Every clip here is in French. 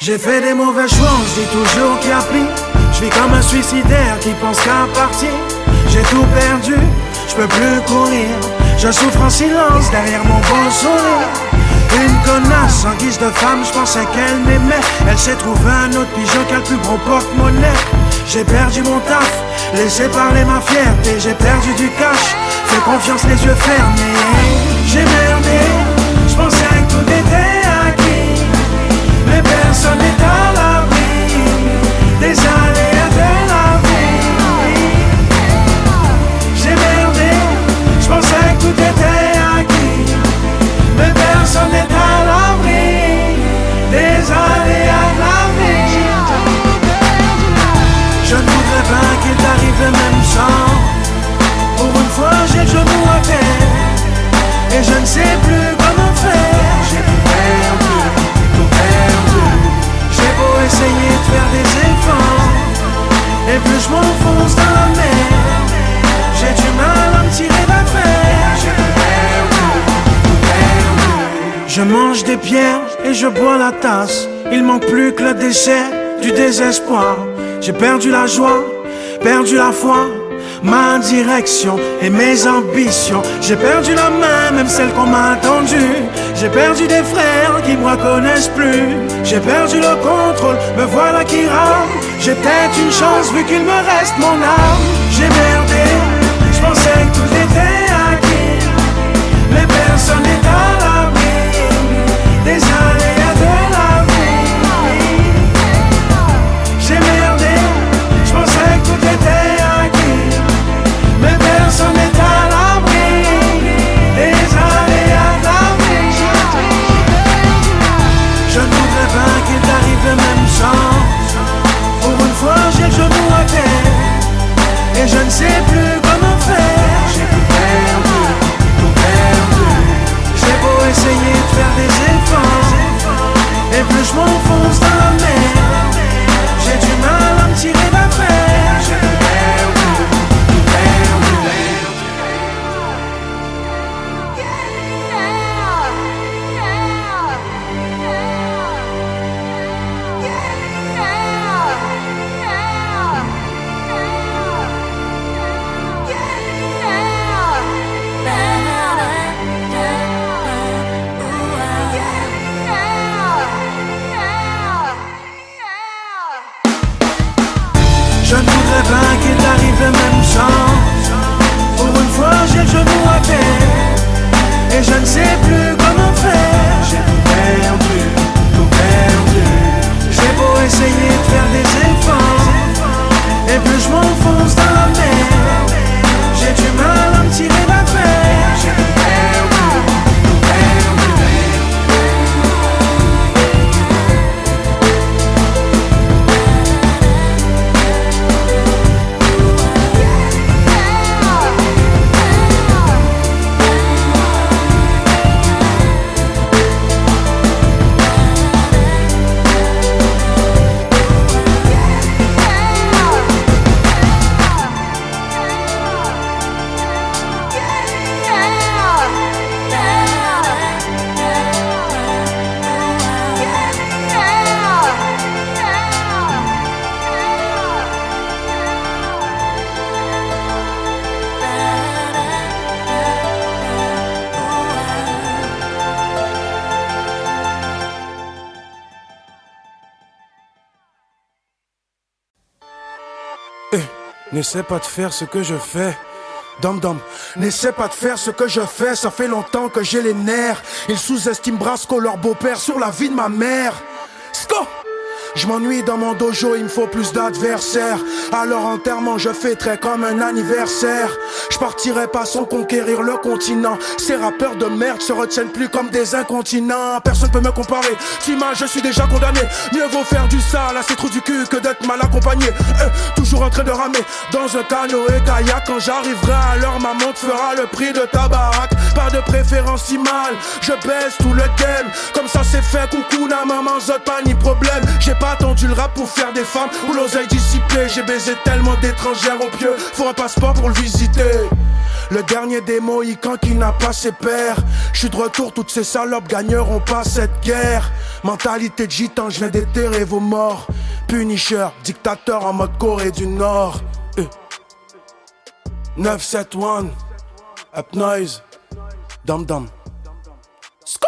J'ai fait des mauvais choix, on se dit toujours qu'il y a pire. Je vis comme un suicidaire qui pense qu'à partir. J'ai tout perdu, je peux plus courir. Je souffre en silence derrière mon beau sourire. Une connasse en guise de femme, je pensais qu'elle m'aimait. Elle s'est trouvée un autre pigeon qui a le plus gros porte-monnaie. J'ai perdu mon taf, laissé parler ma fierté. J'ai perdu du cash, fais confiance les yeux fermés. J'ai merdé, je pensais que tout était acquis. Mais personne n'est à l'abri des aléas de la vie. J'ai merdé, je pensais que tout était acquis. Mais personne n'est à l'abri des aléas de la vie. Je ne voudrais pas qu'il t'arrive le même sang. Pour une fois j'ai le genou à terre et je ne sais plus comment faire. J'ai tout perdu, tout perdu. J'ai beau essayer de faire des efforts, et plus je m'enfonce dans la mer, j'ai du mal à me tirer d'affaire. J'ai tout perdu, tout perdu. Je mange des pierres et je bois la tasse. Il manque plus que le déchet du désespoir. J'ai perdu la joie, perdu la foi, ma direction et mes ambitions. J'ai perdu la main, même celle qu'on m'a tendue. J'ai perdu des frères qui me reconnaissent plus. J'ai perdu le contrôle, me voilà qui rame. J'ai peut-être une chance vu qu'il me reste mon âme. J'ai merdé, je pensais que tout était acquis. Mais personne n'est à l'abri des aléas de la vie. J'ai merdé, je pensais que tout était acquis. Mais personne n'est à l'abri des aléas de la vie. Je ne voudrais pas qu'il t'arrive le même sang. Pour une fois j'ai le genou à terre et je ne sais plus comment faire. J'ai tout perdu, tout perdu. J'ai beau essayer de faire des efforts, et plus je m'enfonce dans la mer, j'ai du mal à me tirer d'affaire. J'ai tout perdu, tout perdu. Je ne voudrais pas qu'il t'arrive le même sang. Pour une fois j'ai le genou à terre et je ne sais plus comment faire. J'ai tout perdu, tout perdu. J'ai beau essayer de faire des efforts, et plus je m'enfonce dans la mer, j'ai du mal à me tirer d'affaire. J'ai tout perdu, tout perdu. N'essaie pas de faire ce que je fais. Dom dom, n'essaie pas de faire ce que je fais. Ça fait longtemps que j'ai les nerfs. Ils sous-estiment Brasco, leur beau-père, sur la vie de ma mère. Sco! Je m'ennuie dans mon dojo, il me faut plus d'adversaires. À leur enterrement, je fêterai comme un anniversaire. Je partirai pas sans conquérir le continent. Ces rappeurs de merde se retiennent plus comme des incontinents. Personne peut me comparer, t'imagines, je suis déjà condamné. Mieux vaut faire du sale à ces trous du cul que d'être mal accompagné. Toujours en train de ramer dans un canoë kayak. Quand j'arriverai à l'heure, ma montre fera le prix de ta baraque. Pas de préférence si mal, je baisse tout le game. Comme ça c'est fait, coucou na maman, zot pas ni problème. J'ai pas attendu le rap pour faire des femmes ou l'oseille dissipée. J'ai baisé tellement d'étrangères au pieu, faut un passeport pour le visiter. Le dernier des Mohicans qui n'a pas ses pairs. J'suis de retour, toutes ces salopes gagneront pas cette guerre. Mentalité de gitan, j'viens déterrer vos morts. Punisher, dictateur en mode Corée du Nord. 971, Up Noise, Dum Dum. Sco!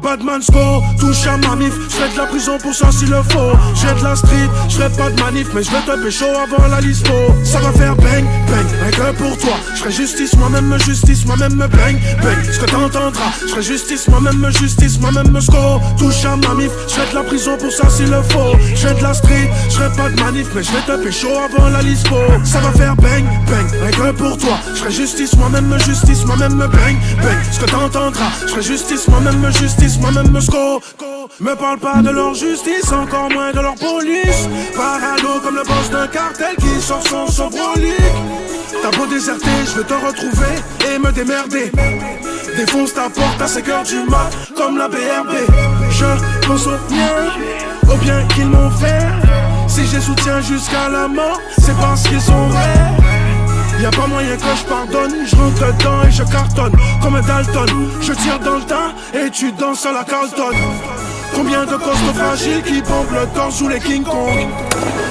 Badman Sco, touche à ma mif, j'fais de la prison pour ça s'il le faut. J'ai de la street, j'fais pas de manif, mais j'vais te pécho avant la lispo. Ça va faire bang, bang, rien que pour toi. J'ferai justice, moi-même me justice, moi-même me bang, bang. Ce que t'entendras, j'ferai justice, moi-même me justice, moi-même me Sco. Touche à ma mif, j'fais de la prison pour ça s'il le faut. J'ai de la street, j'fais pas de manif, mais j'vais te pécho avant la lispo. Ça va faire bang, bang, rien que pour toi. J'ferai justice, moi-même me justice, moi-même me bang, bang. Ce que t'entendras, j'ferai justice, moi-même me justice, moi-même me Sco. Me parle pas de leur justice, encore moins de leur police. Parano comme le boss d'un cartel qui sort son sobrolique. T'as beau déserter, je vais te retrouver et me démerder. Défonce ta porte à 5h du mat comme la BRB. Je pense au bien qu'ils m'ont fait. Si je les soutiens jusqu'à la mort, c'est parce qu'ils sont vrais. Y'a pas moyen que je pardonne, je rentre dedans et je cartonne comme un Dalton. Je tire dans le tas et tu danses à la Carlton. Combien de costauds fragiles qui pompent le corps sous les King Kong.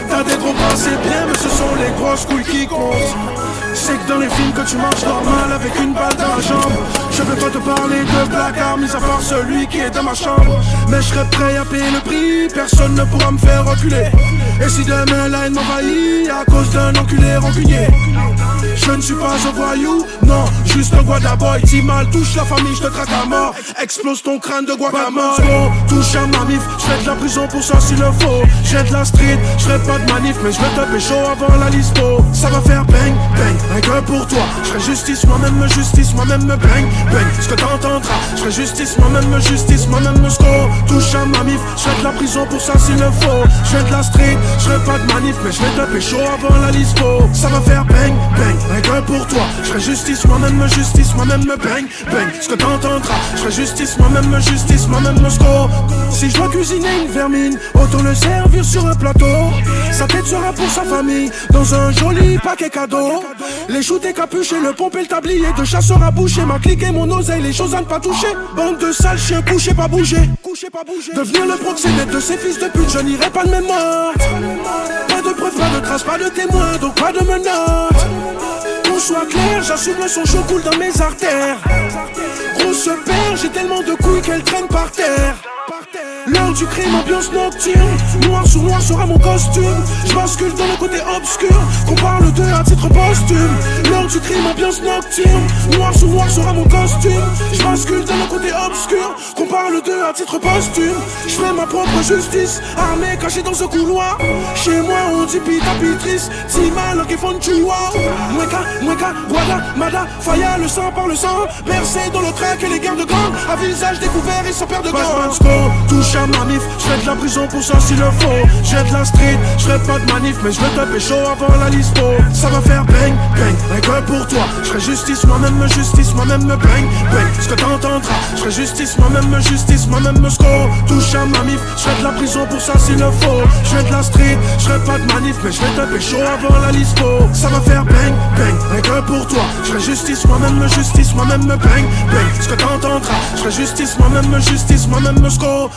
T'as des gros bras c'est bien mais ce sont les grosses couilles qui comptent. C'est que dans les films que tu marches normal avec une balle dans la jambe. Je vais pas te parler de placard, mis à part celui qui est dans ma chambre. Mais je serai prêt à payer le prix, personne ne pourra me faire reculer. Et si demain la haine m'envahit à cause d'un enculé rancunier, je ne suis pas un voyou, non, juste un guadaboy. Si mal touche la famille, je te traque à mort. Explose ton crâne de guacamole. Touche à ma mif, je fais de la prison pour ça s'il le faut. J'ai de la street, je ferai pas de manif, mais je vais te pécho avant la lispo. Ça va faire bang, bang, rien que pour toi. Je ferai justice, moi-même me justice, moi-même me bang, bang. Ce que t'entendras, je ferai justice, moi-même me justice, moi-même me Sco. Touche à ma mif, je fais de la prison pour ça s'il le faut. Je fais de la street, je ferai pas de manif, mais je vais te pécho avant la lispo. Ça va faire bang, bang, rien que pour toi. Je ferai justice, moi-même me justice, moi-même me bang, bang. Ce que t'entendras, je ferai justice, moi-même me justice, moi-même me Sco. Si je dois cuisiner une vermine, autant le servir sur un plateau. Sa tête sera pour sa famille, dans un joli paquet cadeau. Les choux décapuchés, le pompe et le tablier de chasseur à boucher. Ma clique et mon oseille, les choses à ne pas toucher. Bande de sales chiens, couchez pas bouger. Devenir le proxénète de ces fils de pute, je n'irai pas de mémoire. Pas de preuves, pas de traces, pas de témoins, donc pas de menottes. Qu'on soit clair, j'assume le son chaud coule dans mes artères. Grosse paire, j'ai tellement de couilles qu'elles traînent par terre. L'heure du crime, ambiance nocturne. Noir sur noir sera mon costume. Je bascule dans le côté obscur, qu'on parle d'eux à titre posthume. L'heure du crime, ambiance nocturne. Noir sur noir sera mon costume. Je bascule dans le côté obscur, qu'on parle d'eux à titre posthume. Je fais ma propre justice, armée cachée dans ce couloir. Chez moi on dit pita pitrice, si mal qui font chihuahua. Mweka, Guada, Mada, Faya, le sang par le sang. Bercé dans le crack et les guerres de gang. À visage découvert et sans père de gang. Touche à ma mif, je fais de la prison pour ça s'il le faut. J'ai de la street, je ferai pas de manif, mais je vais te pécho avant la lispo. Ça va faire bang, bang, rien que pour toi. Je ferai justice, moi-même me justice, moi-même me bang, bang. Ce que t'entendras, je ferai justice, moi-même me justice, moi-même me Sco. Touche à ma mif, je fais de la prison pour ça s'il le faut. J'ai de la street, je ferai pas de manif, mais je vais te pécho avant la lispo. Ça va faire bang, bang, rien que pour toi. Je ferai justice, moi-même me justice, moi-même me bang, bang. Ce que t'entendras, je ferai justice, moi-même me justice, moi-même me Sco.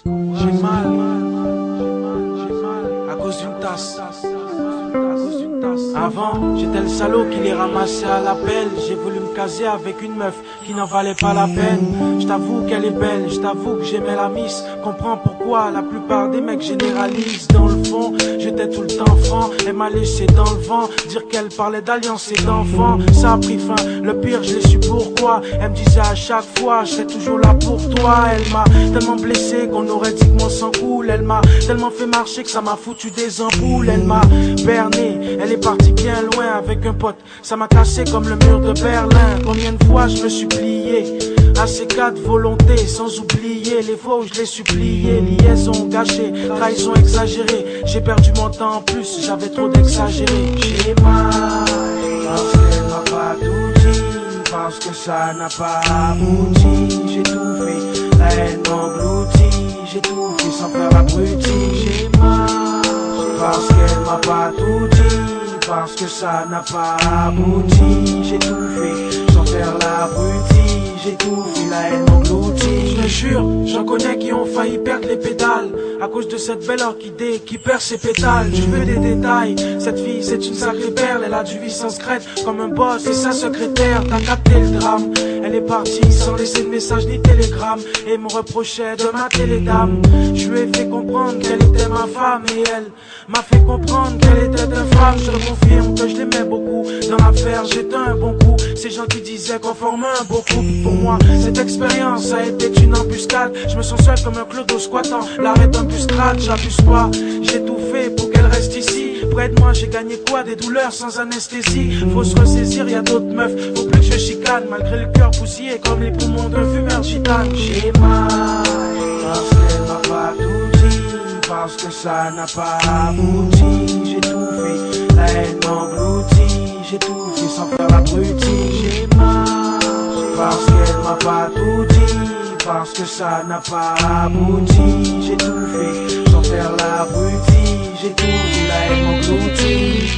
J'ai mal à cause d'une tasse. Avant, j'étais le salaud qui les ramassait à l'appel. J'ai voulu me caser avec une meuf qui n'en valait pas la peine. Je t'avoue qu'elle est belle, je t'avoue que j'aimais la miss. Comprends pourquoi la plupart des mecs généralisent. Dans le fond, j'étais tout le temps franc. Elle m'a laissé dans le vent. Dire qu'elle parlait d'alliance et d'enfant, ça a pris fin. Le pire, je l'ai su pourquoi. Elle me disait à chaque fois, je serai toujours là pour toi. Elle m'a tellement blessé qu'on aurait dit que mon sang coule. Elle m'a tellement fait marcher que ça m'a foutu des ampoules. Elle m'a berné, elle est partie bien loin avec un pote. Ça m'a cassé comme le mur de Berlin. Combien de fois je me suis plié à ces quatre volontés, sans oublier les fois où je l'ai supplié. Liaison gâchée, trahison exagérée. J'ai perdu mon temps en plus, j'avais trop d'exagéré. J'ai mal, parce qu'elle m'a pas tout dit, parce que ça n'a pas abouti. J'ai tout fait, la haine m'engloutit. J'ai tout fait sans faire l'abruti. J'ai mal, parce qu'elle m'a pas tout dit, parce que ça n'a pas abouti. J'ai tout fait sans faire l'abruti. J'ai tout fait, la haine m'engloutit. Je te jure, j'en connais qui ont failli perdre les pédales à cause de cette belle orchidée qui perd ses pétales. Je veux des détails, cette fille c'est une sacrée perle. Elle a du vice en secrète comme un boss et sa secrétaire. T'as capté le drame, elle est partie sans laisser de message ni télégramme et me reprochait de mater les dames. Je lui ai fait comprendre qu'elle était ma femme et elle m'a fait comprendre qu'elle était infâme. Je confirme que je l'aimais beaucoup, dans l'affaire j'étais un bon coup. Ces gens qui disaient qu'on formait un beau couple. Pour moi cette expérience a été une embuscade. Je me sens seul comme un clodo squattant l'arrêt d'embuscade. J'abuse pas, j'ai tout fait pour qu'elle reste ici. Près de moi j'ai gagné quoi? Des douleurs sans anesthésie. Faut se ressaisir, y'a d'autres meufs, faut plus que je chicane. Malgré le cœur bousillé comme les poumons d'un fumeur gitane. J'ai mal, parce qu'elle m'a pas tout dit, parce que ça n'a pas abouti. J'ai tout fait, la haine m'engloutit. J'ai tout fait sans faire l'abruti. J'ai mal, parce qu'elle m'a pas tout dit, parce que ça n'a pas abouti. J'ai tout fait sans faire l'abruti. J'ai tout fait, la haine m'engloutit.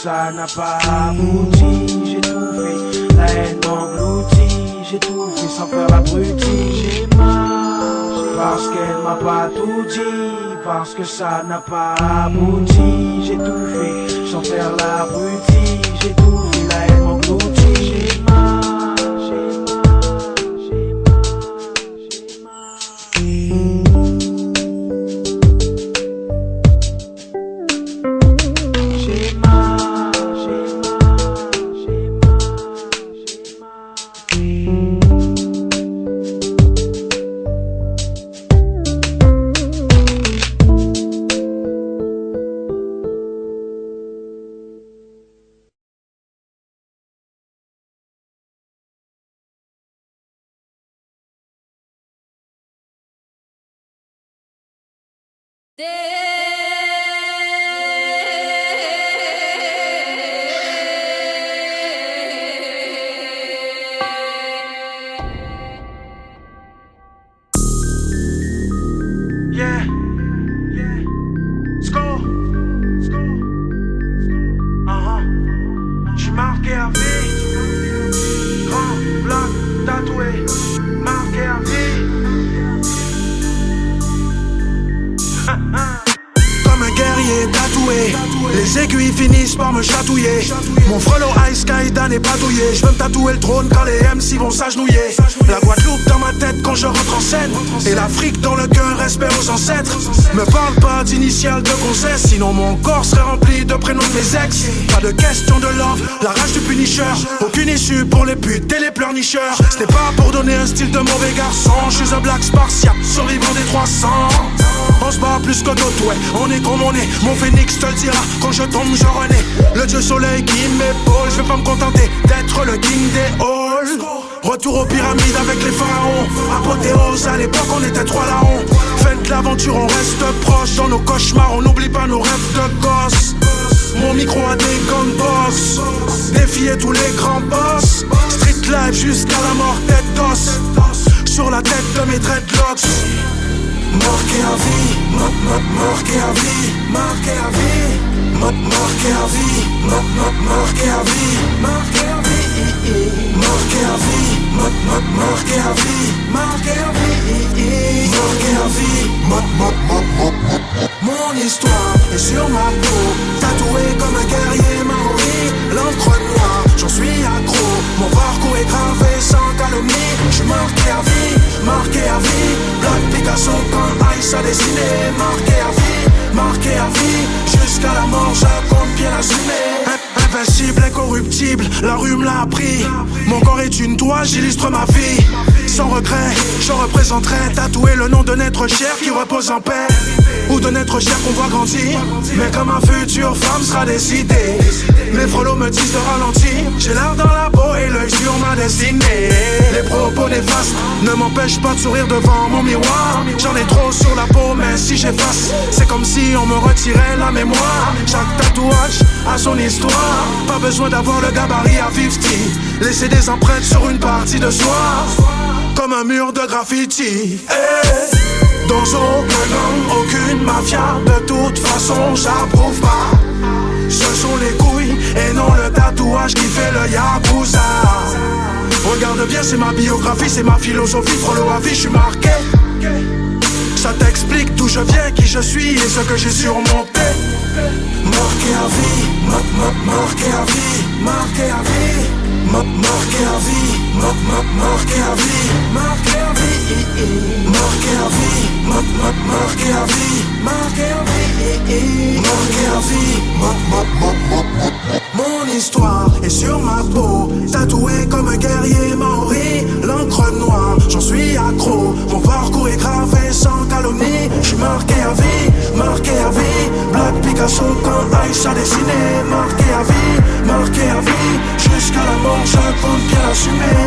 Ça n'a pas abouti, j'ai tout fait, la haine m'engloutit. J'ai tout fait sans faire l'abruti. J'ai mal, parce qu'elle m'a pas tout dit, parce que ça n'a pas abouti. J'ai tout fait sans faire l'abruti. J'ai tout fait, la haine m'engloutit. J'ai mal, j'ai mal, j'ai mal, j'ai mal. J'suis marqué à vie, grand, blanc, tatoué, marqué à vie. Comme un guerrier tatoué, les aiguilles finissent par me chatouiller. Mon frelon Ice Sky Dan est patouillé. J'veux me tatouer le trône quand les MC vont s'agenouiller. La Guadeloupe dans ma tête quand je rentre en scène, et l'Afrique dans le cœur, respect aux ancêtres. Me parle pas d'initiales de concès, sinon mon corps serait rempli de prénoms de mes ex. Pas de question de love, la rage du punisher. Aucune issue pour les putes et les pleurnicheurs. Ce n'est pas pour donner un style de mauvais garçon. Je suis un black spartiate, survivant des 300. On se bat plus que d'autres, ouais, on est comme on est. Mon phénix te le dira, quand je tombe je renais. Le dieu soleil qui m'épaule, je vais pas me contenter d'être le king des halls. Retour aux pyramides avec les pharaons. Apothéose, à l'époque on était trois larrons. Fin de l'aventure, on reste proche. Dans nos cauchemars, on n'oublie pas nos rêves de gosse. Mon micro a des gunbox, défier tous les grands boss. Street life, jusqu'à la mort tête d'os. Sur la tête de mes dreadlocks. Marqué à vie, marqué à vie, marqué à vie, marqué à vie, marqué à vie, marqué à vie, marqué à vie, marqué à vie, marqué à vie, marqué à vie. Mon histoire est sur ma peau, tatoué comme un guerrier maori, l'encre noire, j'en suis accro. Mon parcours est gravé sans calomnie. J'suis marqué à vie, marqué à vie. Black Picasso quand Aïssa dessiné. Marqué à vie, jusqu'à la mort j'accompe bien assumé. Invincible, incorruptible, la rue me l'a appris. Mon corps est une toile, j'illustre ma vie. Sans regret, je représenterai tatouer le nom d'un être cher qui repose en paix. Ou d'un être cher qu'on voit grandir. Mais comme ma future femme sera décidée. Mes frelots me disent de ralentir. J'ai l'art dans la peau et l'œil sur ma destinée. Les propos néfastes ne m'empêchent pas de sourire devant mon miroir. J'en ai trop sur la peau, mais si j'efface, c'est comme si on me retirait la mémoire. Chaque tatouage a son histoire. Pas besoin d'avoir le gabarit à 50. Laisser des empreintes sur une partie de soi, comme un mur de graffiti. Dans aucun gang, aucune mafia. De toute façon j'approuve pas. Ce sont les couilles et non le tatouage qui fait le yakuza. Regarde bien, c'est ma biographie, c'est ma philosophie. Frollo à vie, j'suis marqué. Ça t'explique d'où je viens, qui je suis et ce que j'ai surmonté. Marqué à vie, marqué à vie, marqué à vie, marqué à vie, marqué à vie, marqué à vie, marqué à vie, marqué à vie, marqué à vie, marqué à vie. Mon histoire est sur ma peau, tatoué comme un guerrier maori, l'encre noire, j'en suis accro. Mon parcours est gravé sans calomnie. J'suis marqué à vie, Black Picasso quand Aïssa dessiné. Marqué à vie, jusqu'à la mort je compte bien l'assumer.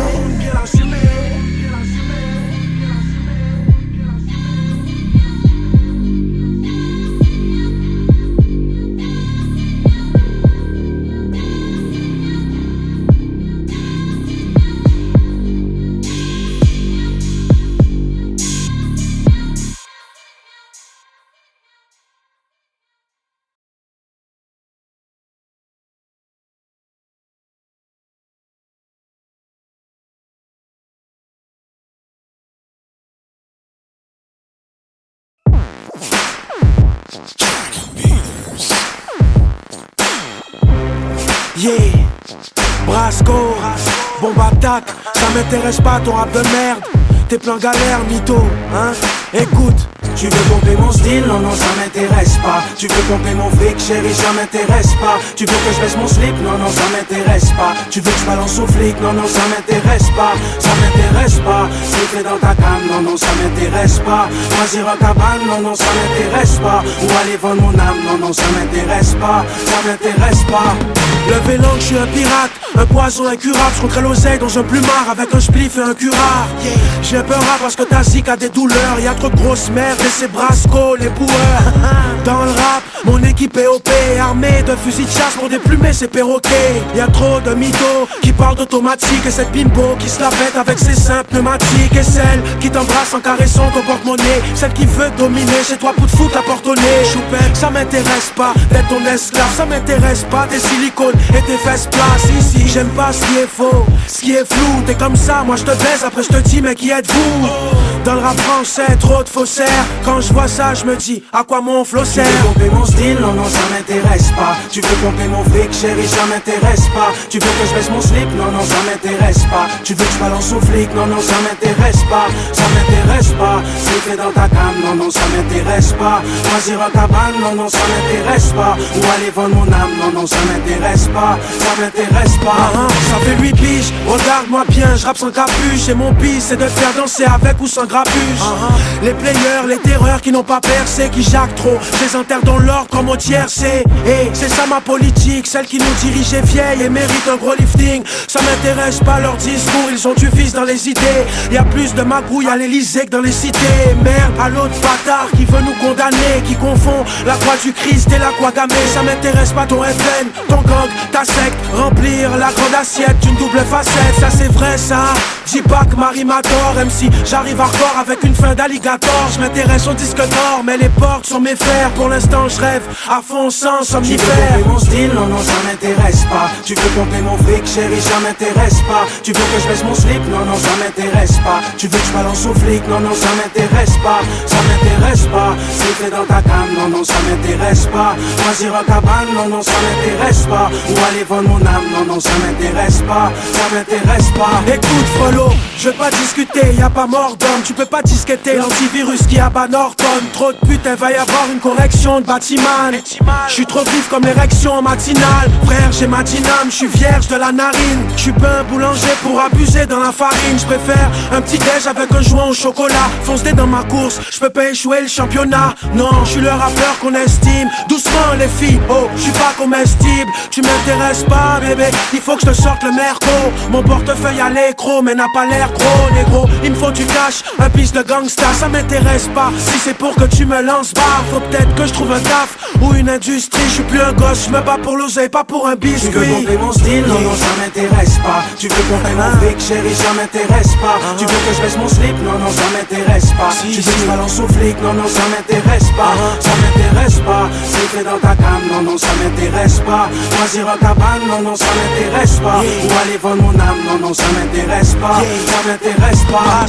Yeah, Brasco, bombe attaque, ça m'intéresse pas ton rap de merde. Tes plans galères, mytho, hein. Écoute, tu veux pomper mon style, non non ça m'intéresse pas. Tu veux pomper mon fric, chérie, ça m'intéresse pas. Tu veux que je baisse mon slip, non non ça m'intéresse pas. Tu veux que je balance au flic, non non ça m'intéresse pas. Ça m'intéresse pas. Slipper dans ta cam, non non ça m'intéresse pas. Choisir un cabane, non non ça m'intéresse pas. Ou aller vendre mon âme, non non ça m'intéresse pas. Ça m'intéresse pas. Levez l'angle, je suis un pirate, un poison incurable. Je rentrais l'oseille dans un plumard avec un spliff et un curare. J'ai peur parce que ta zik a des douleurs. Y'a trop de grosses merdes et c'est Brasco les boueurs. Dans le rap, mon équipe est OP, armée de fusils de chasse pour déplumer ses perroquets. Y'a trop de mythos qui parlent d'automatique. Et cette bimbo qui se la pète avec ses seins pneumatiques. Et celle qui t'embrasse en caressant ton porte-monnaie. Celle qui veut dominer chez toi pour te foutre la porte au nez. Choupette, ça m'intéresse pas d'être ton esclave. Ça m'intéresse pas tes silicones et tes fesses places. Ici j'aime pas ce qui est faux, ce qui est flou. T'es comme ça, moi je te baise, après je te dis mais qui êtes-vous? Dans le rap français, trop de faussaires. Quand je vois ça, je me dis à quoi mon flow sert. Tu veux pomper mon style, non non ça m'intéresse pas. Tu veux pomper mon fric, chérie, ça m'intéresse pas. Tu veux que je baisse mon slip, non non ça m'intéresse pas. Tu veux que je balance au flic, non non ça m'intéresse pas. Ça m'intéresse pas. Slipper dans ta cam, non non ça m'intéresse pas. Choisir un cabane, non non ça m'intéresse pas. Ou aller vendre mon âme, non non ça m'intéresse pas. Ça m'intéresse pas. Ça fait 8 piges, regarde-moi bien, je rappe sans capuche. Et mon bis c'est de te faire danser avec ou sans grabuge. Les players, les terreurs qui n'ont pas percé, qui jacquent trop. Je les enterre dans l'ordre comme au tiercé. Et c'est ça ma politique, celle qui nous dirige est vieille et mérite un gros lifting. Ça m'intéresse pas leur discours, ils ont du vice dans les idées. Y'a plus de magouilles à l'Elysée que dans les cités. Merde à l'autre bâtard qui veut nous condamner, qui confond la croix du Christ et la croix gammée. Ça m'intéresse pas ton FN, ton gang, ta secte. Remplir la grande assiette d'une double facette, ça c'est vrai ça. Dis pas que Marie m'adore, même si j'arrive hardcore avec une fin d'alligator. Je m'intéresse au disque d'or, mais les portes sont mes fers. Pour l'instant je rêve à fond sans somnifère. Tu veux pomper mon style, non non ça m'intéresse pas. Tu veux pomper mon fric chérie, ça m'intéresse pas. Tu veux que je baisse mon slip, non non ça m'intéresse pas. Tu veux que je balance au flic, non non ça m'intéresse pas. Ça m'intéresse pas. Siffler dans ta cam, non non ça m'intéresse pas. Choisir un cabane, non non ça m'intéresse pas. Ou aller vendre mon âme, non non ça m'intéresse pas. Ça m'intéresse pas. Écoute Frollo, je veux pas discuter, y a pas mort d'homme. Tu peux pas disqueter l'antivirus qui abat Norton. Trop de putain, va y avoir une correction de bâtiment. J'suis trop vif comme l'érection matinale. Frère j'ai ma dyname, j'suis vierge de la narine. J'suis pas un boulanger pour abuser dans la farine. J'préfère un petit déj avec un joint au chocolat. Fonce-dé dans ma course, j'peux pas échouer le championnat. Non, j'suis le rappeur qu'on estime. Doucement les filles, oh, j'suis pas comestible. Tu m'intéresses pas bébé, il faut que je te sorte le merco. Mon portefeuille à l'écro mais n'a pas l'air gros négro. Il me faut du cash, un piste de gangsta. Ça m'intéresse pas, si c'est pour que tu me lances bas. Faut peut-être que je trouve un taf ou une industrie. J'suis plus un gosse, j'me bats pour l'oseille, pas pour un biscuit. Tu veux pomper mon style, non non ça m'intéresse pas. Tu veux pomper mon fric chérie, ça m'intéresse pas. Tu veux que je baisse mon slip, non non ça m'intéresse pas. Tu veux que je balance au flic, non non ça m'intéresse pas. Ça m'intéresse pas. Siffler dans ta cam, non non ça m'intéresse pas. Choisir un cabane, non non ça m'intéresse pas. Ou aller vendre mon âme, non non ça m'intéresse pas. Ça m'intéresse pas.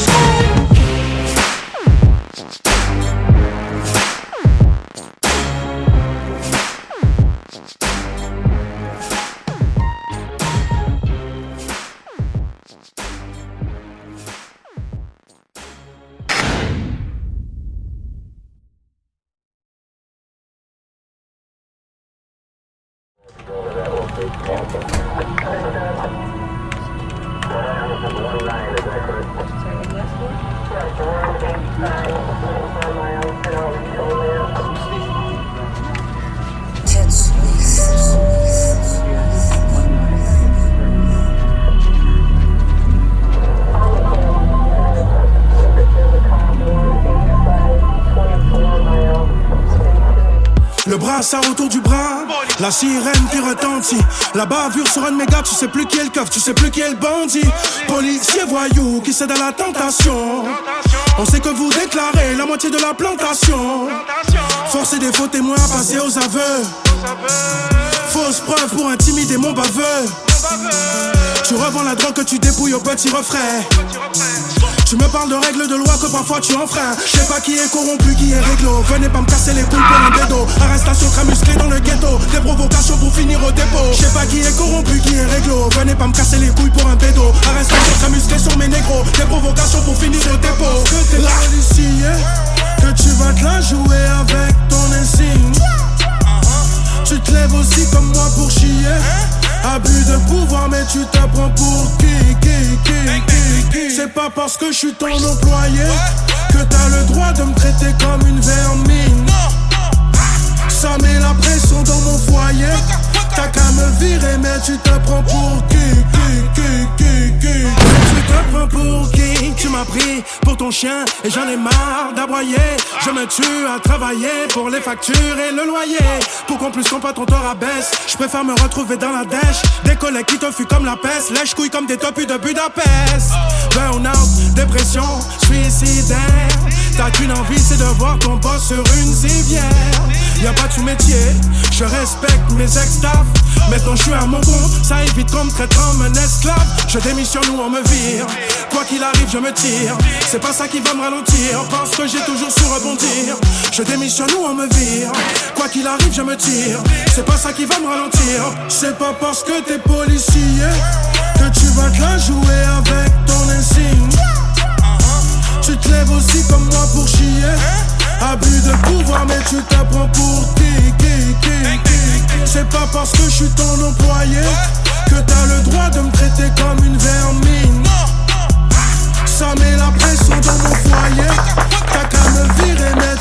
Le brassard autour du bras, la sirène qui retentit. La bavure sur un de mes gars, tu sais plus qui est le keuf, tu sais plus qui est le bandit. Policier voyou qui cède à la tentation. On sait que vous déclarez la moitié de la plantation. Forcer des faux témoins à passer aux aveux. Fausse preuve pour intimider mon baveux. Tu revends la drogue que tu dépouilles au petit refrain. Tu me parles de règles de loi que parfois tu enfreins. Je sais pas qui est corrompu, qui est réglo. Venez pas me casser les couilles pour un bédo. Arrestation très musclée dans le ghetto. Des provocations pour finir au dépôt. Je sais pas qui est corrompu, qui est réglo. Venez pas me casser les couilles pour un bédo. Arrestation très musclée sur mes négros. Des provocations pour finir au dépôt. Que t'es policier, que tu vas te la jouer avec ton insigne. Tu te lèves aussi comme moi pour chier. Abus de pouvoir mais tu te prends pour qui. C'est pas parce que je suis ton employé que t'as le droit de me traiter comme une vermine. Ça met la pression dans mon foyer. T'as qu'à me virer mais tu te prends pour qui. Tu te prends pour qui? Tu m'as pris pour ton chien et j'en ai marre d'aboyer. Je me tue à travailler pour les factures et le loyer. Pour qu'en plus ton patron te rabaisse, je préfère me retrouver dans la dèche. Des collègues qui te fuient comme la peste, lèche couilles comme des topus de Budapest. Burn-out, dépression, suicidaire. T'as qu'une envie, c'est de voir ton boss sur une civière. Y'a pas de sous-métier, je respecte mes ex-staff. Maintenant je suis à mon compte, ça évite qu'on me traite comme un esclave. Je démissionne ou on me vire, quoi qu'il arrive je me tire. C'est pas ça qui va me ralentir, parce que j'ai toujours su rebondir. Je démissionne ou on me vire, quoi qu'il arrive je me tire. C'est pas ça qui va me ralentir. C'est pas parce que t'es policier que tu vas te la jouer avec ton insigne. Tu te lèves aussi comme moi pour chier. Abus de pouvoir mais tu t'apprends pour qui. C'est pas parce que je suis ton employé que t'as le droit de me traiter comme une vermine. Ça met la pression dans mon foyer. T'as qu'à me virer mais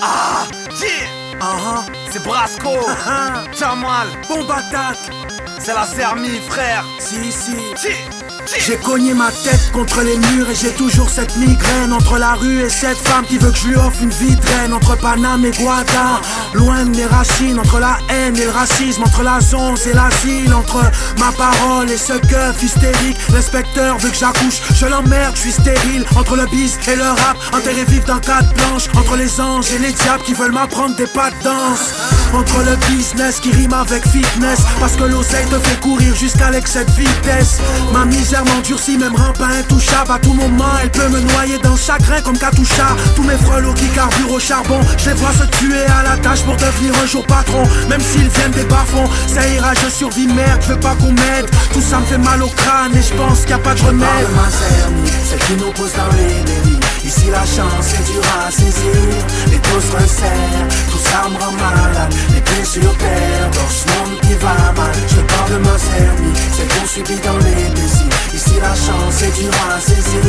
Ah, yeah. C'est Brasco. Jamal. Bombe attaque. C'est la Zermi, frère. Si. J'ai cogné ma tête contre les murs et j'ai toujours cette migraine. Entre la rue et cette femme qui veut que je lui offre une vie de reine. Entre Paname et Guada, loin de mes racines. Entre la haine et le racisme, entre la zonze et l'asile. Entre ma parole et ce keuf hystérique. L'inspecteur veut que j'accouche, je l'emmerde, je suis stérile. Entre le bis et le rap, enterré vif dans 4 planches. Entre les anges et les diables qui veulent m'apprendre des pas de danse. Entre le business qui rime avec fitness, parce que l'oseille te fait courir jusqu'à l'excès de vitesse. Ma misère m'endurcit, même rend pas intouchable. À tout moment elle peut me noyer dans le chagrin comme Katusha. Tous mes frelots qui carburent au charbon, je les vois se tuer à la tâche pour devenir un jour patron. Même s'ils viennent des bas-fonds, ça ira, je survis, merde, je veux pas qu'on m'aide. Tout ça me fait mal au crâne et je pense qu'il y a pas de remède. Ma Zermi, celle qui nous pose dans les délits. Ici la chance est dure à saisir. Les taux se resserrent, tout ça me rend malade. Les pieds sur terre, dans ce monde qui va mal. Je parle de ma Zermi, celle qu'on subit dans les désirs. Ici la chance est dure à saisir.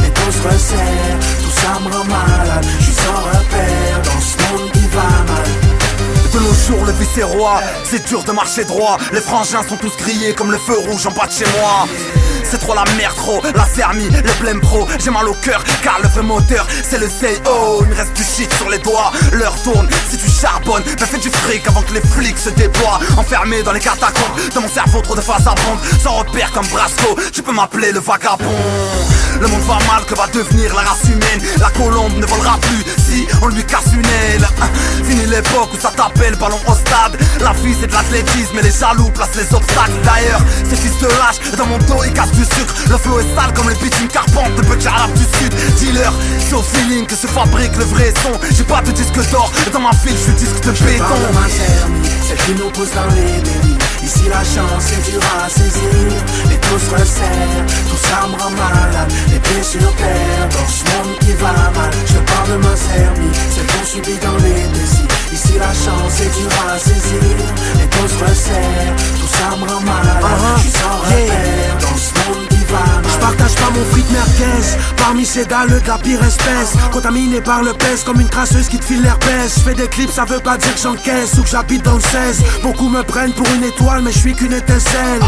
Les taux se resserrent, tout ça me rend malade. Je suis sans repère, dans ce monde qui va mal. De nos jours le vice est roi, c'est dur de marcher droit. Les frangins sont tous grillés comme le feu rouge en bas de chez moi. C'est trop la merde, trop, la Zermi, les blêmes pro. J'ai mal au cœur car le vrai moteur c'est le say oh. Il me reste du shit sur les doigts, l'heure tourne. Si tu charbonnes, ben fais du fric avant que les flics se déploient. Enfermé dans les catacombes, dans mon cerveau trop de faces à prendre. Sans repère comme Brasco, tu peux m'appeler le vagabond. Le monde va mal, que va devenir la race humaine. La colombe ne volera plus si on lui casse une aile. Fini l'époque où ça t'appelle ballon au stade. La vie c'est de l'athlétisme et les jaloux placent les obstacles. D'ailleurs, ces fils de lâche dans mon dos ils cassent du sucre. Le flow est sale comme les bitumes carpentes de petits arabes du sud. Dealer, c'est au feeling que se fabrique le vrai son. J'ai pas de disque d'or, dans ma file je suis disque de béton. Parle de ma Zermi, celle qui nous pousse dans les délits. Ici la chance est dure à saisir. Les taux se resserrent, tout ça me rend malade. Les pieds sur terre, dans ce monde qui va mal. Je parle de ma Zermi, celle qu'on subit dans les désirs. Ici la chance est dure à saisir. Les taux se resserrent, tout ça me rend malade. Je suis sans repère, dans ce monde qui va mal. J'partage pas mon fric merguez parmi ces dalles de la pire espèce. Contaminé par le pèse comme une crasseuse qui te file l'herpès. J'fais des clips, ça veut pas dire que j'encaisse ou que j'habite dans le 16. Beaucoup me prennent pour une étoile mais je suis qu'une étincelle.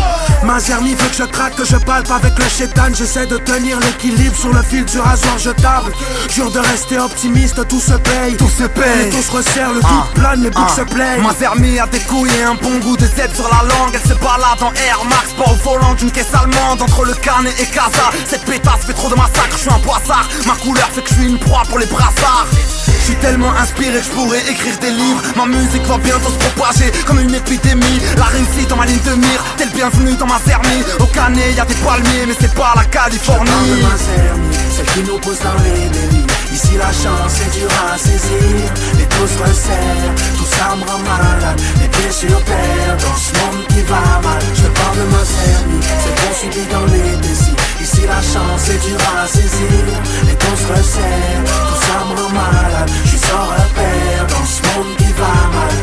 Ma Zermi veut que je craque, que je palpe avec le chétan. J'essaie de tenir l'équilibre sur le fil du rasoir jetable. Jure de rester optimiste, tout se paye. Tout se paye. Les taux se resserrent, le doute plane, les boucs se playent. Ma Zermi a des couilles et un bon goût de zèbre sur la langue. Elle se balade en Air Max, pas au volant d'une caisse allemande. Entre le Canet et Casa, cette pétasse fait trop de massacres. Je suis un poissard, ma couleur fait que je suis une proie pour les brassards. Je suis tellement inspiré que je pourrais écrire des livres. Ma musique va bientôt se propager comme une épidémie. La réussite en ma ligne de mire, t'es le bienvenu dans ma Zermi. Au Canet y'a des palmiers mais c'est pas la Californie. Je parle de ma Zermi, celle qui nous pousse dans les délits. Ici la chance est dure à saisir. Les taux se resserrent, tout ça me rend malade. Les pieds sur terre, dans ce monde qui va mal. Je parle de ma Zermi, celle qu'on subit dans les désirs. Ici la chance est dure à saisir. Les taux se resserrent, tout ça me rend malade. Je suis sans repère, dans ce monde qui va mal.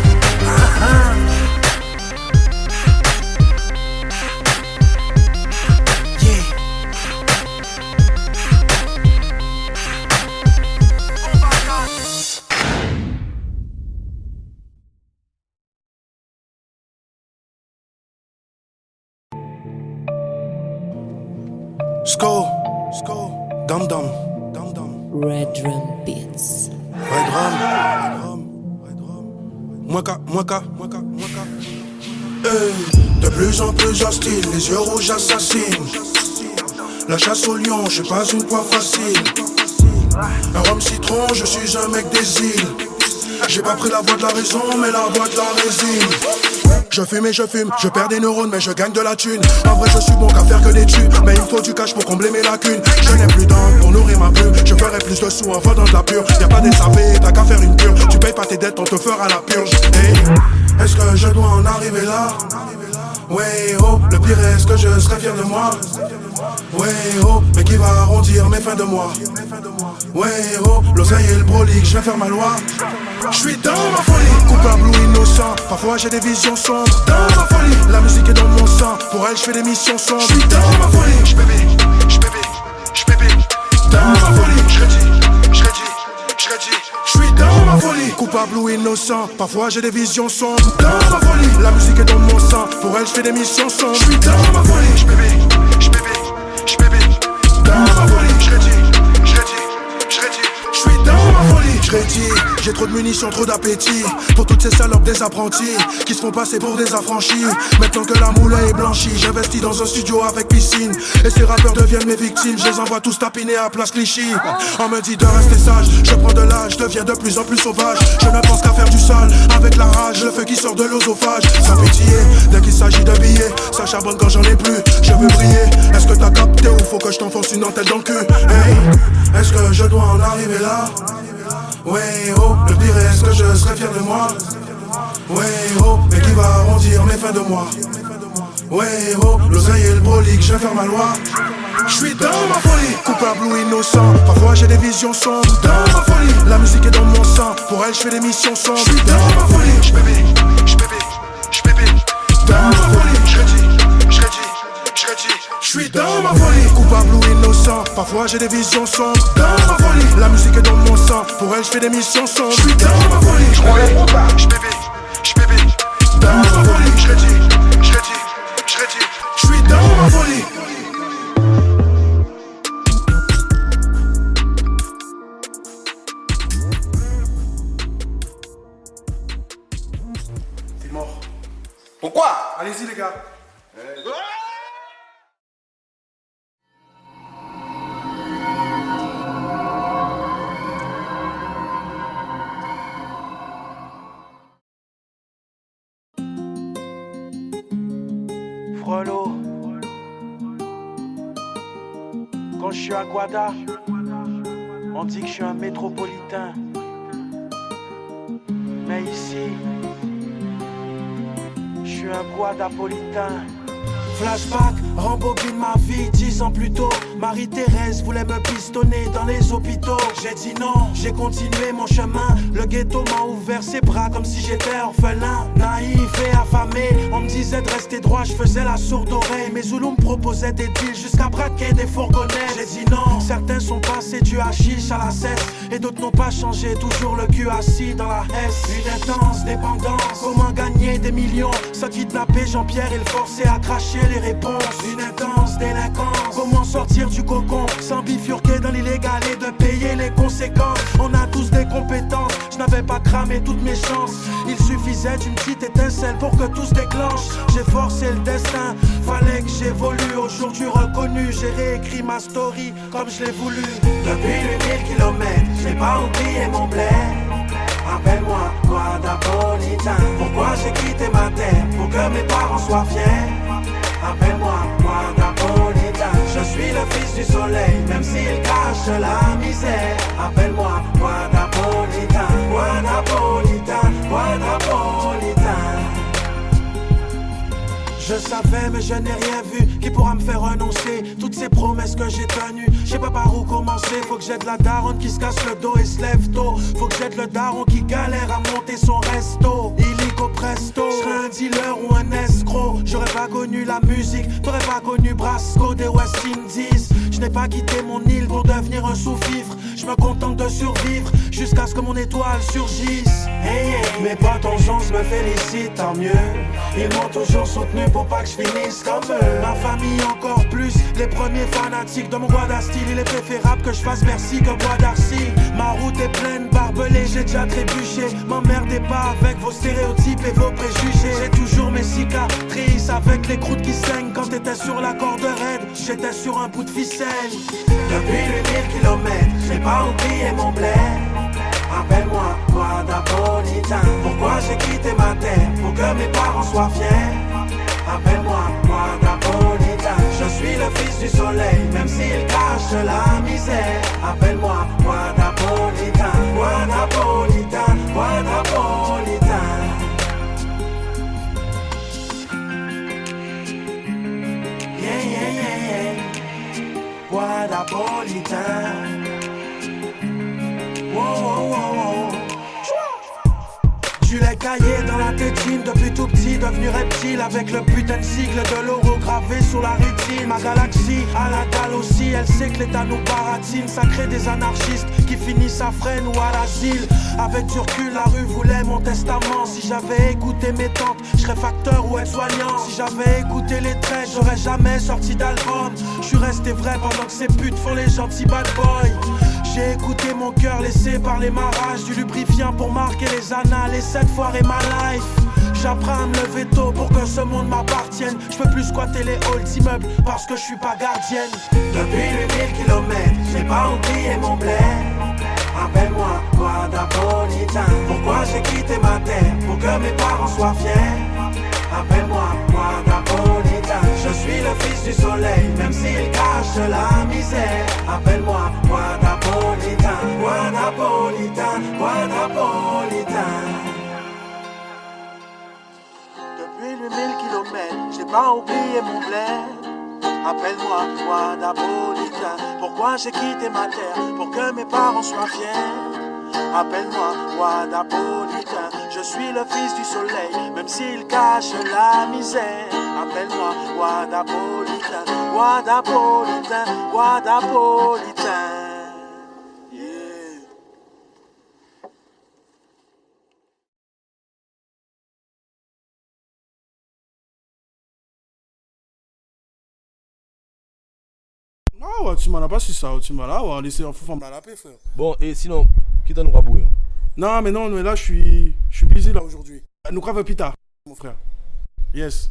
Sko, dum dum. Red Drum Beats. Red Rum. Mwaka. De plus en plus hostile, les yeux rouges assassinent. La chasse au lion, je suis pas une proie facile. Un rhum citron, je suis un mec des îles. J'ai pas pris la voie de la raison, mais la voie de la résine. Je fume et je fume, je perds des neurones mais je gagne de la thune. En vrai je suis bon qu'à faire que des tubes, mais il me faut du cash pour combler mes lacunes. Je n'ai plus d'encre pour nourrir ma plume. Je ferai plus de sous en vendant de la pure. Y'a pas des savés, t'as qu'à faire une cure. Tu payes pas tes dettes, on te fera la purge. Hey, est-ce que je dois en arriver là? Ouais oh, le pire est-ce que je serais fier de moi? Ouais oh, mais qui va arrondir mes fins de mois? Ouais oh, l'oseille et le brolique, je vais faire ma loi. Je suis dans ma folie, coupable ou innocent. Parfois j'ai des visions sombres. Dans ma folie, la musique est dans mon sang. Pour elle je fais des missions sombres. Je suis dans ma folie, je bébé. Dans ma folie, je redis. Je suis dans ma folie. Coupable ou innocent, parfois j'ai des visions sombres. Dans ma folie, la musique est dans mon sang. Pour elle, je fais des missions sombres. Je suis dans ma folie. Dans ma folie, je suis dans ma folie. J'ai trop de munitions, trop d'appétit pour toutes ces salopes des apprentis qui se font passer pour des affranchis. Maintenant que la moule est blanchie, j'investis dans un studio avec piscine. Et ces rappeurs deviennent mes victimes, je les envoie tous tapiner à Place Clichy. On me dit de rester sage, je prends de l'âge, je deviens de plus en plus sauvage. Je ne pense qu'à faire du sale, avec la rage, le feu qui sort de l'osophage. Sans pitié, dès qu'il s'agit de billets, ça charbonne quand j'en ai plus, je veux briller. Est-ce que t'as capté ou faut que je t'enfonce une dentelle dans le cul? Hey, est-ce que je dois en arriver là? Ouais oh, le pire est-ce que je serais fier de moi? Ouais oh, mais qui va arrondir mes fins de mois? Ouais oh, l'oseille et le brolique, je vais faire ma loi. Je suis dans ma folie, coupable ou innocent. Parfois j'ai des visions sombres. Dans ma folie, la musique est dans mon sang. Pour elle je fais des missions sombres. Je suis dans ma folie, je dans ma folie, je suis dans ma folie, coupable ou innocent. Parfois j'ai des visions sombres. Dans ma folie, la musique est dans mon sang. Pour elle je fais des missions sombres. Je suis dans ma folie, je dans ma folie, je suis dans ma folie. C'est mort. Pourquoi? Allez-y les gars. Frollo. Quand je suis à Guada, on dit que je suis un métropolitain. Mais ici, je suis un guadapolitain. Flashback, rembobine ma vie 10 ans plus tôt. Marie-Thérèse voulait me pistonner dans les hôpitaux. J'ai dit non, j'ai continué mon chemin. Le ghetto m'a ouvert ses bras comme si j'étais orphelin. Naïf et affamé, on me disait de rester droit, je faisais la sourde oreille. Mes Zoulous me proposaient des deals jusqu'à braquer des fourgonnettes. J'ai dit non, certains sont passés du hashish à la cesse et d'autres n'ont pas changé, toujours le cul assis dans la S. Une intense dépendance, comment gagner des millions sans kidnapper Jean-Pierre et le forcer à cracher les réponses. Une intense délinquance, comment sortir du cocon sans bifurquer dans l'illégal et de payer les conséquences. On a tous des compétences, je n'avais pas cramé toutes mes chances. Il suffisait d'une petite étincelle pour que tout se déclenche. J'ai forcé le destin, fallait que j'évolue. Aujourd'hui reconnu, j'ai réécrit ma story comme je l'ai voulu. Depuis 8000 kilomètres, j'ai pas oublié mon bled. Appelle-moi Guadapolitain. Pourquoi j'ai quitté ma terre? Pour que mes parents soient fiers. Appelle-moi Guadapolitain. Je suis le fils du soleil, même s'il cache la misère. Appelle-moi Guadapolitain. Guadapolitain, Guadapolitain. Je savais mais je n'ai rien vu qui pourra me faire renoncer toutes ces promesses que j'ai tenues. Je sais pas par où commencer. Faut que j'aide la daronne qui se casse le dos et se lève tôt. Faut que j'aide le daron qui galère à monter son resto. Illico presto, je serais un dealer ou un escroc. J'aurais pas connu la musique, t'aurais pas connu Brasco des West Indies. Je n'ai pas quitté mon île pour devenir un sous-fifre. Je me contente de survivre jusqu'à ce que mon étoile surgisse. Hey, hey. Mes potes en chance me félicitent, tant mieux. Ils m'ont toujours soutenu pour pas que je finisse comme eux. Ma famille encore plus, les premiers fanatiques de mon Guada style. Il est préférable que je fasse Bercy que Bois d'Arcy. Ma route est pleine, barbelée, j'ai déjà trébuché. M'emmerdez pas avec vos stéréotypes et vos préjugés. J'ai toujours mes cicatrices avec les croûtes qui saignent. Quand t'étais sur la corde raide, j'étais sur un bout de ficelle. Depuis 8000 kilomètres, j'ai pas oublié mon bled. Appelle-moi Guadapolitain. Pourquoi j'ai quitté ma terre? Pour que mes parents soient fiers. Appelle-moi Guadapolitain. Je suis le fils du soleil, même s'il cache la misère. Appelle-moi Guadapolitain. Guadapolitain, Guadapolitain. Yeah, yeah, yeah, yeah. Guadapolitain. Wow, wow, wow, wow. Du les cahiers dans la tétine depuis tout petit, devenu reptile avec le putain de sigle de l'euro gravé sur la rétine. Ma galaxie à la dalle aussi, elle sait que l'état nous baratine. Ça crée des anarchistes qui finissent à Fresnes ou à l'asile. Avec du recul, la rue voulait mon testament. Si j'avais écouté mes tantes, je serais facteur ou aide-soignant. Si j'avais écouté les traits, j'aurais jamais sorti d'album. Je suis resté vrai pendant que ces putes font les gentils bad boys. J'ai écouté mon cœur laissé par les marages, du lubrifiant pour marquer les annales et cette foirée ma life. J'apprends à me lever tôt pour que ce monde m'appartienne. Je peux plus squatter les halls d'immeubles parce que je suis pas gardienne. Depuis les 1000 kilomètres, j'ai pas oublié mon bled. Appelle-moi Guadapolitain. Pourquoi j'ai quitté ma terre? Pour que mes parents soient fiers. Appelle-moi Guadapolitain. Je suis le fils du soleil, même s'il cache la misère. Appelle-moi Guadapolitain. Guadapolitain, Guadapolitain. Depuis les 1000 kilomètres, j'ai pas oublié mon bled. Appelle-moi Guadapolitain. Pourquoi j'ai quitté ma terre? Pour que mes parents soient fiers. Appelle-moi Guadapolitain. Je suis le fils du soleil, même s'il cache la misère. Appelle-moi Guadapolitain. Guadapolitain, Guadapolitain. Non, ouais, tu m'en as pas su ça, tu m'en as, ouais, laissez en fou femme la paix, frère. Bon, et sinon, qui t'en aura bouillon? Non, mais non, mais là, je suis busy là aujourd'hui. Nous grave plus tard, mon frère. Yes.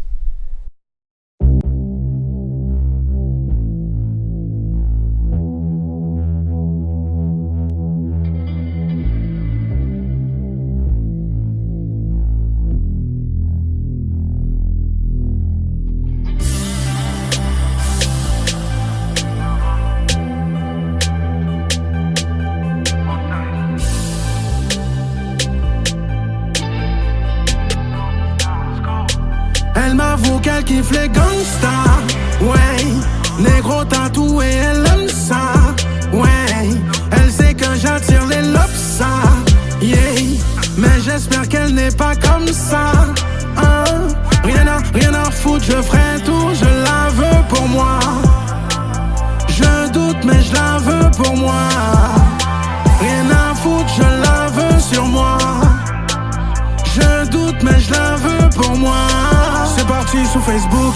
Elle m'avoue qu'elle kiffe les gangsters, ouais. Négro tatoué, elle aime ça, ouais. Elle sait que j'attire les lobes, yeah. Mais j'espère qu'elle n'est pas comme ça, hein. Rien à foutre, je ferai tout, je la veux pour moi. Je doute mais je la veux pour moi. Rien à foutre, je la veux sur moi. Je doute mais je la veux pour moi. C'est parti sur Facebook,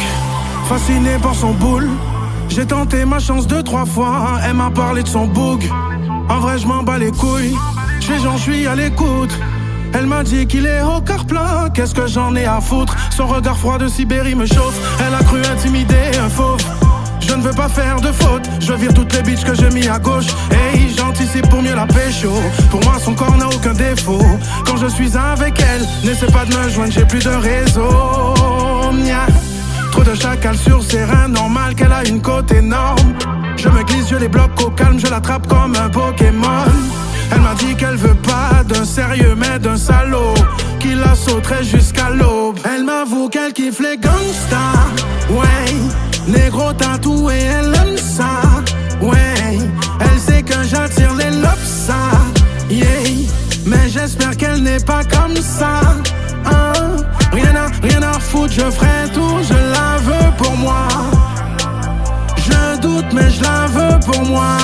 fasciné par son boule. J'ai tenté ma chance 2-3 fois, elle m'a parlé de son boug. En vrai je m'en bats les couilles, j'en suis à l'écoute. Elle m'a dit qu'il est au quart plat, qu'est-ce que j'en ai à foutre. Son regard froid de Sibérie me chauffe, elle a cru intimider un fauve. Je ne veux pas faire de faute, je vire toutes les bitches que j'ai mis à gauche. Hey, j'anticipe pour mieux la pécho. Pour moi son corps n'a aucun défaut. Quand je suis avec elle, n'essaie pas de me joindre, j'ai plus de réseau. Nya. Trop de chacal sur ses reins, normal qu'elle a une côte énorme. Je me glisse, je les bloque au calme, je l'attrape comme un Pokémon. Elle m'a dit qu'elle veut pas d'un sérieux mais d'un salaud qui la sauterait jusqu'à l'aube. Elle m'avoue qu'elle kiffe les gangsters, ouais. Négro tatoué, elle aime ça, ouais. Elle sait que j'attire les lobes, yeah. Mais j'espère qu'elle n'est pas comme ça, hein. Rien à foutre, je ferai tout, je la veux pour moi. Je doute mais je la veux pour moi.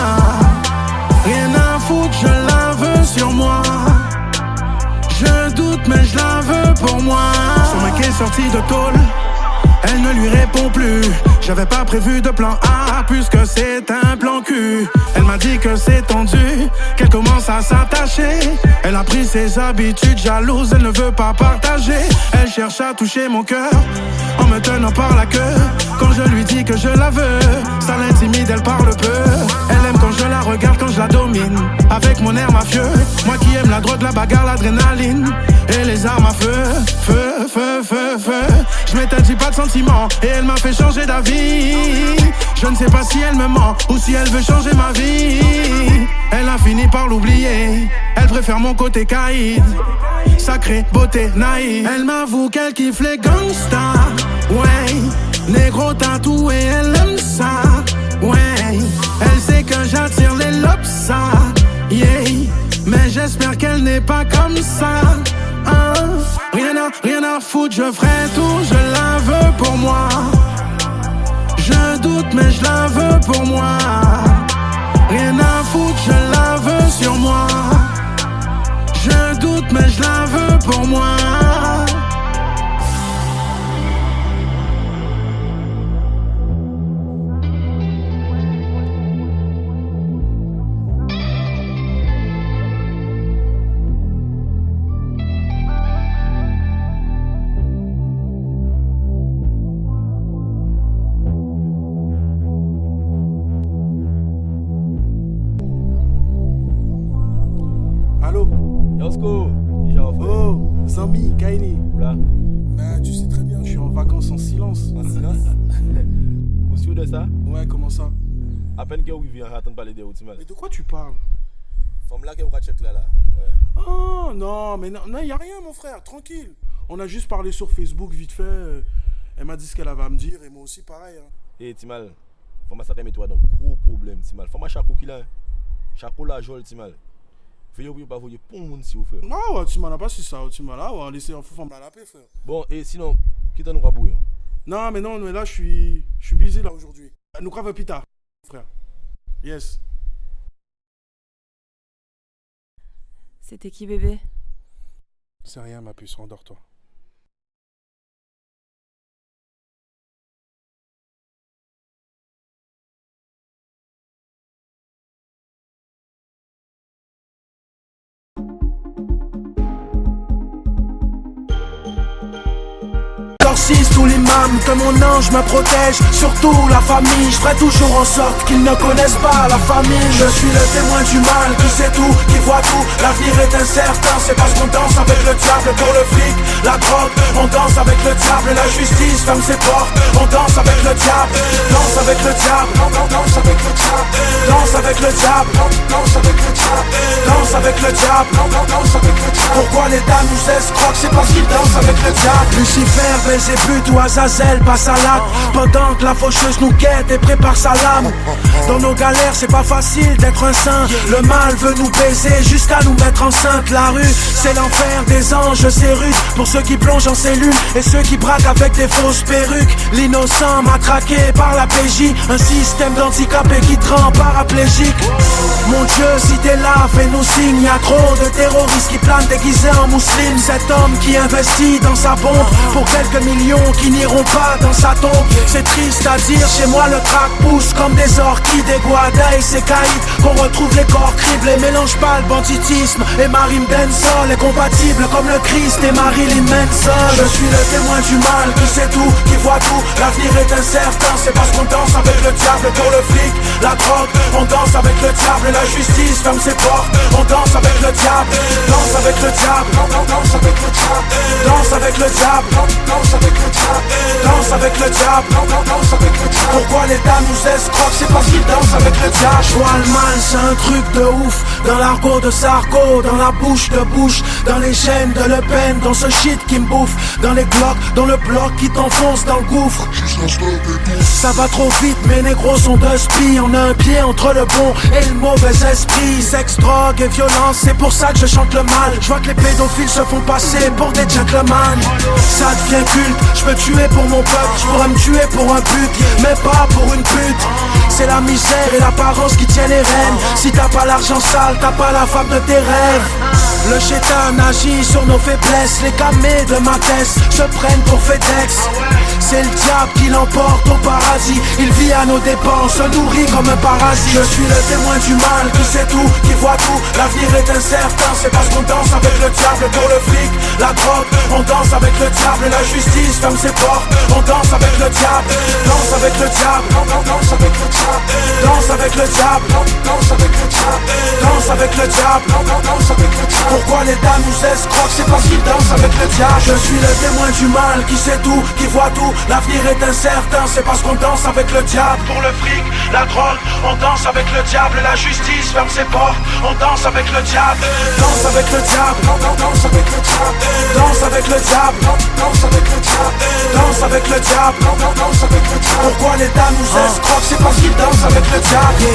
Rien à foutre, je la veux sur moi. Je doute mais je la veux pour moi. Son mec est sorti de tôle, elle ne lui répond plus. J'avais pas prévu de plan A puisque c'est un plan Q. Elle m'a dit que c'est tendu, qu'elle commence à s'attacher. Elle a pris ses habitudes jalouses, elle ne veut pas partager. Elle cherche à toucher mon cœur en me tenant par la queue. Quand je lui dis que je la veux, ça l'intimide, elle parle peu. Elle aime quand je la regarde, quand je la domine, avec mon air mafieux. Moi qui aime la drogue, la bagarre, l'adrénaline et les armes à feu. Feu, feu, feu, feu. Je m'étais dit pas de sentiments et elle m'a fait changer d'avis. Je ne sais pas si elle me ment ou si elle veut changer ma vie. Elle a fini par l'oublier, elle préfère mon côté caïd. Sacrée beauté naïve. Elle m'avoue qu'elle kiffe les gangsters, ouais. Négro tatoué, elle aime ça, ouais. Elle sait que j'attire les lobes, yeah. Mais j'espère qu'elle n'est pas comme ça, hein. Rien à foutre, je ferai tout, je la veux pour moi. Je doute mais je la veux pour moi. Rien à foutre, je la veux sur moi. Je doute mais je la veux pour moi. Allô? Yosko, déjà en fait. Oh, Zambi, Kaini. Là, Bah, tu sais très bien, je suis en vacances en silence. en silence. Vous sûr de ça? Ouais, comment ça? À peine que vous vient attendre parler de Otimal. Mais de quoi tu parles? Femme là que vous check là. Ouais. Oh, non, mais non, y a rien, mon frère, tranquille. On a juste parlé sur Facebook vite fait. Elle m'a dit ce qu'elle avait à me dire et moi aussi pareil. Hein. Et Timal, faut ça met toi dans gros problème Timal. Faut chaque qui là. Chaque la jol Timal. Veuillez pas voyer pour monde si vous frère. Non, ouais, tu m'en as pas si ça, tu m'as là, ouais, laissez un fou femme la paix, frère. Bon, et sinon, qui t'en nous bouillir? Non, mais là, je suis busy là aujourd'hui. Nous crave plus tard, frère. Yes. C'était qui, bébé? C'est rien, ma puce, endors-toi. Tout l'imam, que mon ange me protège, surtout la famille. Je ferai toujours en sorte qu'ils ne connaissent pas la famille. Je suis le témoin du mal, qui sait tout, qui voit tout. L'avenir est incertain, c'est parce qu'on danse avec le diable. Pour le fric, la drogue, on danse avec le diable. La justice ferme ses portes, on danse avec le diable. Danse avec le diable, danse avec le diable. Danse avec le diable, danse avec le diable. Danse avec le diable, danse avec le diable. Pourquoi l'État nous escroque? C'est parce qu'ils dansent avec le diable. Lucifer, Belzébuth ou Azazel passe à l'acte, pendant que la faucheuse nous guette et prépare sa lame. Dans nos galères c'est pas facile d'être un saint. Le mal veut nous baiser jusqu'à nous mettre enceinte. La rue c'est l'enfer des anges, c'est rude pour ceux qui plongent en cellule et ceux qui braquent avec des fausses perruques. L'innocent matraqué par la PJ, un système d'handicapés qui te rend paraplégique. Mon Dieu, si t'es là, fais-nous signe. Y'a trop de terroristes qui planent déguisés en musulmans. Cet homme qui investit dans sa bombe pour quelques millions qui n'iront pas dans sa tombe. C'est triste à dire, chez moi le crack pousse comme des orchidées. Des Guada et ses caïds, qu'on retrouve les corps criblés. Mélange pas le banditisme et Marilyn Benson est compatible comme le Christ et Marilyn Manson. Je suis le témoin du mal, qui sait tout, qui voit tout. L'avenir est incertain, c'est parce qu'on danse avec le diable. Pour le fric, la drogue, on danse avec le diable. La justice ferme ses portes, on danse avec le diable. Danse avec le diable, danse avec le diable. Danse avec le diable, danse avec le diable. Danse avec le diable, danse avec le diable. Pourquoi l'État nous escroque? C'est parce qu'il danse avec le diable. Je vois le mal, c'est un truc de ouf. Dans l'argot de Sarko, dans la bouche de Bush, dans les chaînes de Le Pen, dans ce shit qui me bouffe, dans les glocks, dans le bloc qui t'enfonce dans le gouffre. Ça va trop vite, mes négros sont de spi. On a un pied entre le bon et le mauvais esprit. Sexe, drogue et violence, c'est pour ça que je chante le mal. Je vois que les pédophiles se font passer pour des gentlemen. Ça devient culte, je peux tuer pour mon peuple, je pourrais me tuer pour un but, mais pas pour une pute. C'est la misère et l'apparence qui tiennent les rênes. Si t'as pas l'argent sale, t'as pas la femme de tes rêves. Le chétan agit sur nos faiblesses. Les camés de ma thèse se prennent pour FedEx. C'est le diable qui l'emporte au paradis. Il vit à nos dépens, se nourrit comme un parasite. Je suis le témoin du mal, qui sait tout, qui voit tout. L'avenir est incertain, c'est parce qu'on danse avec le diable. Pour le fric, la drogue, on danse avec le diable. La justice ferme ses portes, on danse avec le diable. Danse avec le diable, danse avec le diable. Danse avec le diable, danse avec le diable. Danse avec le diable, danse avec le diable. Pourquoi l'État nous escroque? C'est parce qu'il danse avec le diable. Je suis le témoin du mal, qui sait tout, qui voit tout. L'avenir est incertain, c'est parce qu'on danse avec le diable. Pour le fric, la drogue, on danse avec le diable. La justice ferme ses portes, on danse avec le diable. Danse avec le diable, danse avec le diable. Danse avec le diable, danse avec le diable. Danse avec le diable, danse avec le diable. Pourquoi l'État nous escroque? C'est parce qu'il danse avec le diable.